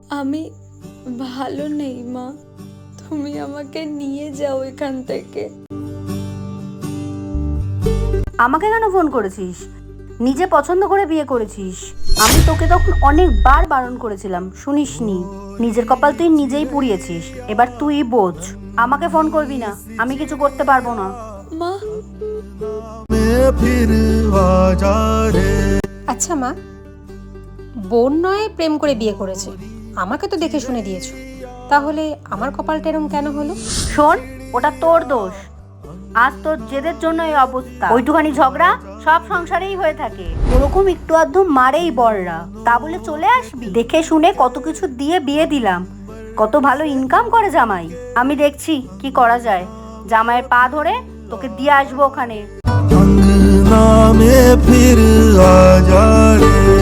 আমি ভালো নেই মা, তুমি আমাকে নিয়ে যাও এখান থেকে। আমাকে কেন ফোন করেছিস? নিজে পছন্দ করে বিয়ে করেছিস। আমি তোকে তখন অনেকবার বারণ করেছিলাম, শুনিসনি। নিজের কপাল তুই নিজেই পুড়িয়েছিস, এবার তুই বোঝ। আমাকে ফোন করবি না, আমি কিছু করতে পারবো না। মা, আচ্ছা মা, বোন নয় প্রেম করে বিয়ে করেছে, আমাকে তো দেখে শুনে দিয়েছো, তাহলে আমার কপালটা এরম কেন হলো? শোন, ওটা তোর দোষ। আজ তোর জেদের জন্য এই অবস্থা। ওইটুখানি ঝগড়া সব সংসারেই হয়ে থাকে। ওরকম একটু আধটু মারেই বড়রা, তা বলে চলে আসবি? দেখে শুনে কত কিছু দিয়ে বিয়ে দিলাম, কত ভালো ইনকাম করে জামাই। আমি দেখছি কি করা যায়। জামাইয়ের পা ধরে তোকে দিয়ে আসবো ওখানে। अंगना में फिर आ जा रे।